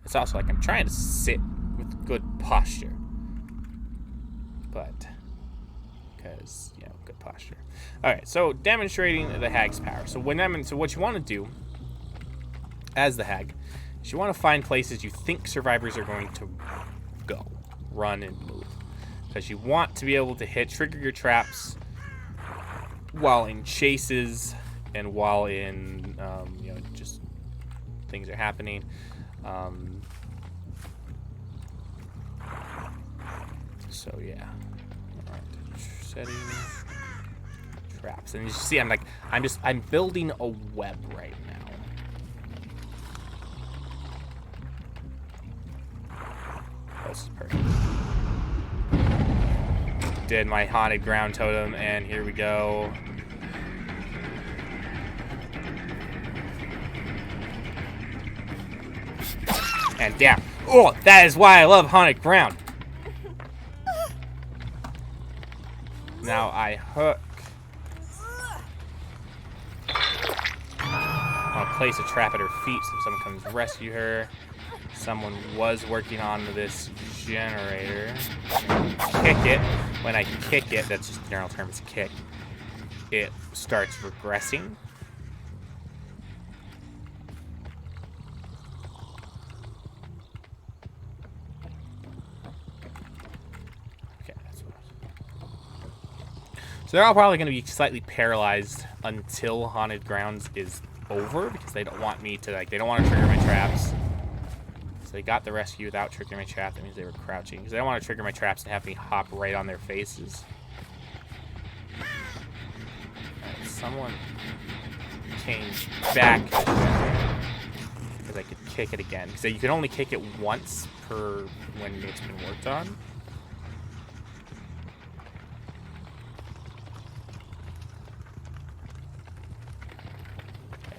It's also like I'm trying to sit with good posture. But, because, you know, good posture. Alright, so demonstrating the hag's power. So what you want to do as the hag is you want to find places you think survivors are going to go, run, and move. Because you want to be able to trigger your traps while in chases and while in, you know, just things are happening. So yeah, all right. Setting traps, and you see, I'm building a web right now. This is perfect. Did my haunted ground totem, and here we go. And down. Oh, that is why I love haunted ground. Now I hook. I'll place a trap at her feet so someone comes rescue her. Someone was working on this generator. Kick it. When I kick it, that's just general terms kick, it starts regressing. So they're all probably going to be slightly paralyzed until Haunted Grounds is over because they don't want me to, like, they don't want to trigger my traps. So they got the rescue without triggering my trap. That means they were crouching because they don't want to trigger my traps and have me hop right on their faces. Right, someone came back because I could kick it again. So you can only kick it once per when it's been worked on.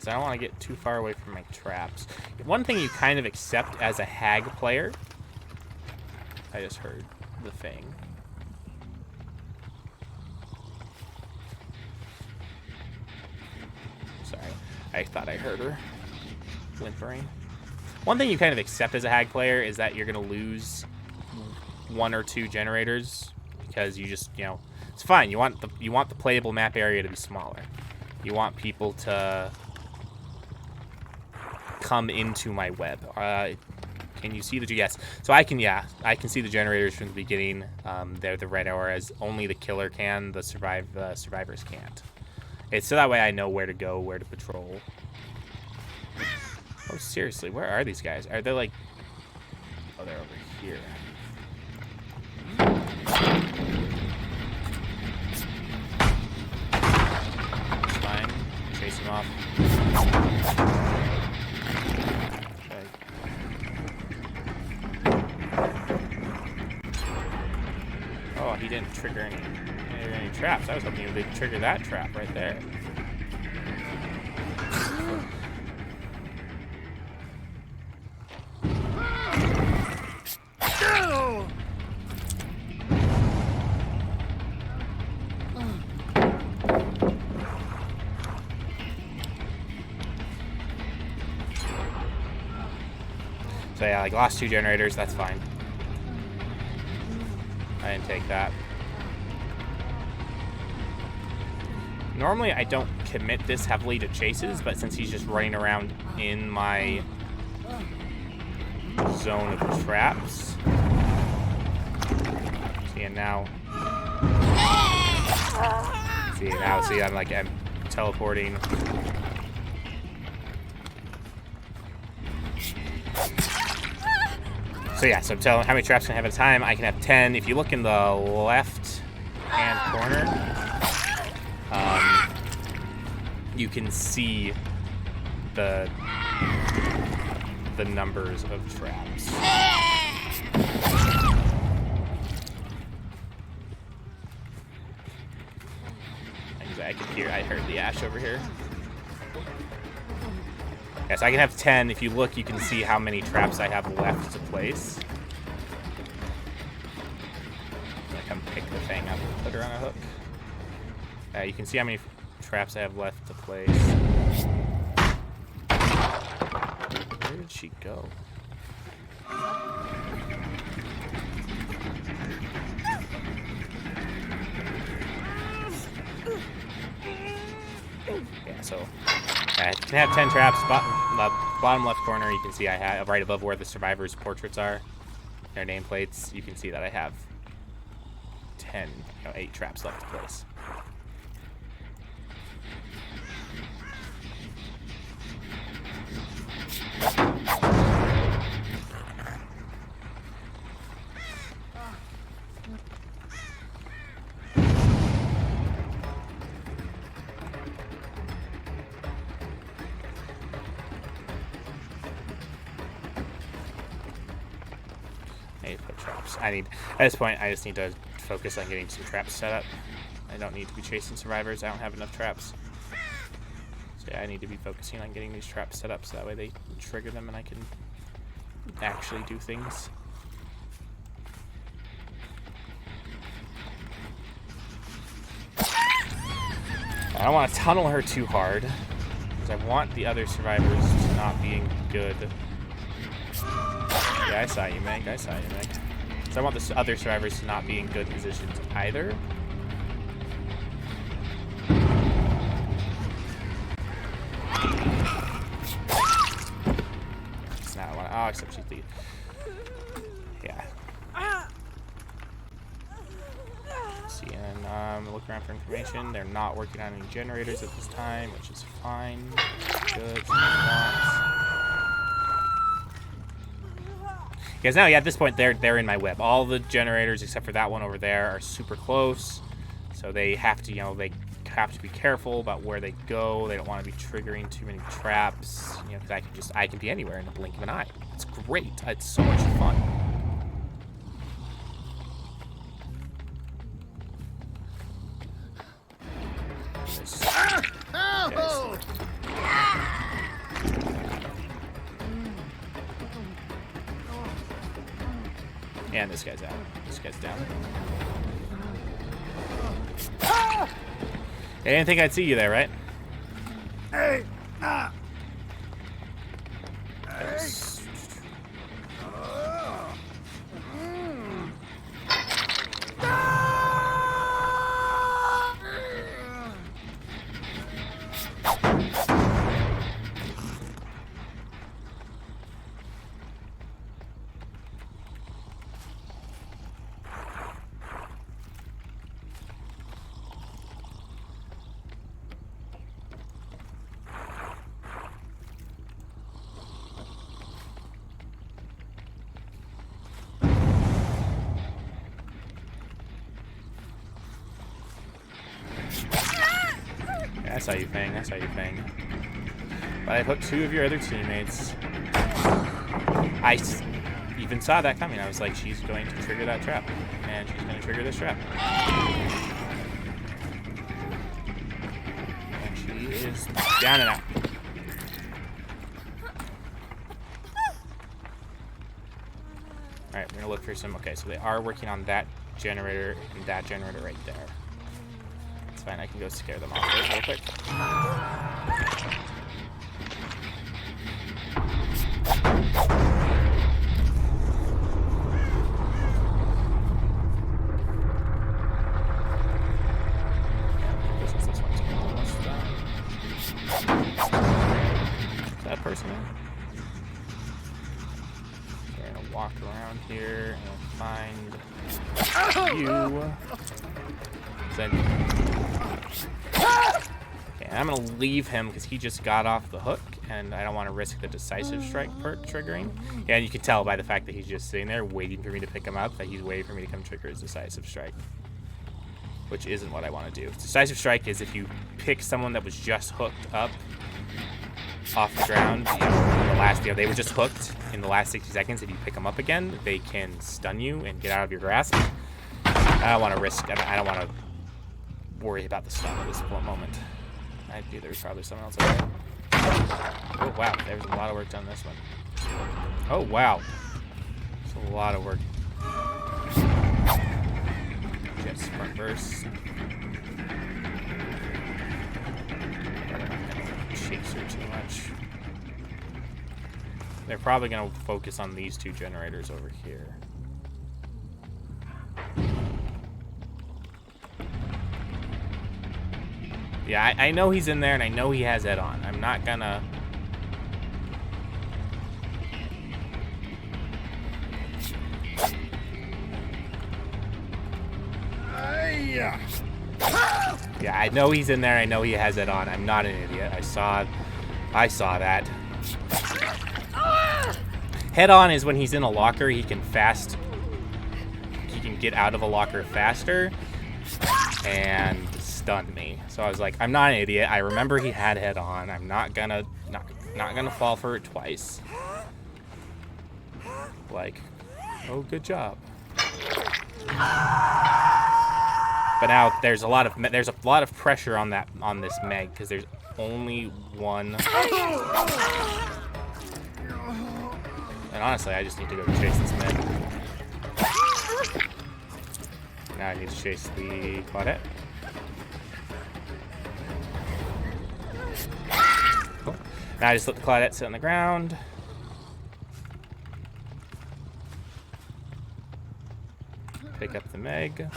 So I don't want to get too far away from my traps. One thing you kind of accept as a hag player. I just heard the thing. Sorry, I thought I heard her whimpering. One thing you kind of accept as a hag player is that you're going to lose 1 or 2 generators because you just, you know, it's fine. You want the playable map area to be smaller. You want people to come into my web. Can you see the... Yes. So I can see the generators from the beginning. They're the red auras. Only the killer can. The survivors can't. It's so that way I know where to go, where to patrol. Oh, seriously, where are these guys? Are they like... Oh, they're over here. It's fine. Chase them off. Oh, he didn't trigger any traps. I was hoping he would trigger that trap right there. So yeah, like lost 2 generators, that's fine. I didn't take that. Normally I don't commit this heavily to chases, but since he's just running around in my zone of traps. See, and now... See, I'm teleporting. So yeah, so I'm telling how many traps can I have at a time. I can have 10. If you look in the left-hand corner, you can see the numbers of traps. I heard the ash over here. Yeah, so I can have 10. If you look, you can see how many traps I have left to place. I'm gonna come pick the thing up and put her on a hook. You can see how many traps I have left to place. Where did she go? Yeah, so I can have 10 traps. Bottom left corner, you can see I have right above where the survivors' portraits are, their nameplates. You can see that I have 8 traps left to place. At this point, I just need to focus on getting some traps set up. I don't need to be chasing survivors. I don't have enough traps. So yeah, I need to be focusing on getting these traps set up so that way they trigger them and I can actually do things. I don't want to tunnel her too hard because I want the other survivors to not being good. Yeah, I saw you, Meg. I saw you, Meg. So I want the other survivors to not be in good positions either. It's not one. Oh, except she's the. Yeah. See, and look around for information. They're not working on any generators at this time, which is fine. Good. Because now, yeah, at this point, they're in my web. All the generators, except for that one over there, are super close. So they have to, they have to be careful about where they go. They don't want to be triggering too many traps. Because I can be anywhere in the blink of an eye. It's great. It's so much fun. And this guy's out. This guy's down. They didn't think I'd see you there, right? Hey! I saw you, Fang. I saw you, Fang. But I hooked 2 of your other teammates. I even saw that coming. I was like, she's going to trigger that trap. And she's going to trigger this trap. And she is down and out. Alright, we're going to look for some... Okay, so they are working on that generator and that generator right there. It's fine, I can go scare them off real quick. Since this one's almost done. Is that person in? We're gonna walk around here and find you. Okay, I'm gonna leave him because he just got off the hook, and I don't want to risk the decisive strike perk triggering. Yeah, and you can tell by the fact that he's just sitting there waiting for me to pick him up that he's waiting for me to come trigger his decisive strike, which isn't what I want to do. Decisive strike is if you pick someone that was just hooked up off the ground, they were just hooked in the last 60 seconds. If you pick them up again, they can stun you and get out of your grasp. I don't want to risk. I don't want to worry about the stun at this moment. I knew there was probably someone else over there. Oh wow, there's a lot of work done this one. Oh wow, there's a lot of work. Get sprint burst. Chase her too much. They're probably going to focus on these 2 generators over here. Yeah, I know he's in there, and I know he has Ed on. I'm not gonna... Yeah, I know he's in there. I know he has it on. I'm not an idiot. I saw that. Head on is when he's in a locker. He can get out of a locker faster and stun me. So I was like, I'm not an idiot. I remember he had head on. I'm not gonna fall for it twice. Like, oh, good job. But now there's a lot of pressure on this Meg because there's only one. And honestly, I just need to go chase this Meg. Now I need to chase the Claudette. Cool. Now I just let the Claudette sit on the ground. Pick up the Meg.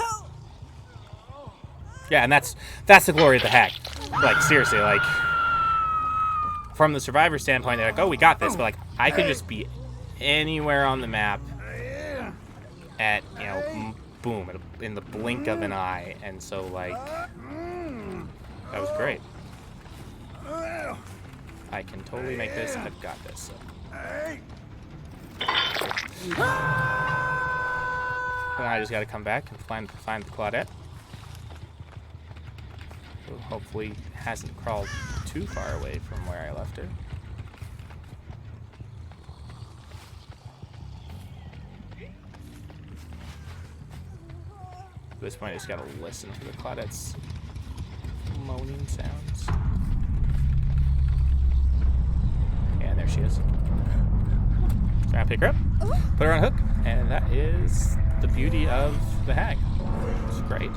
Yeah, and that's the glory of the hack. Like, seriously, like, from the survivor standpoint, they're like, oh, we got this. But, like, I could just be anywhere on the map at, you know, boom, in the blink of an eye. And so, like, that was great. I can totally make this. I've got this. So. And I just got to come back and find the Claudette. Who hopefully hasn't crawled too far away from where I left her. At this point, I just gotta listen for the Claudette's moaning sounds. And there she is. So I'm gonna pick her up, put her on a hook, and that is the beauty of the hag. It's great.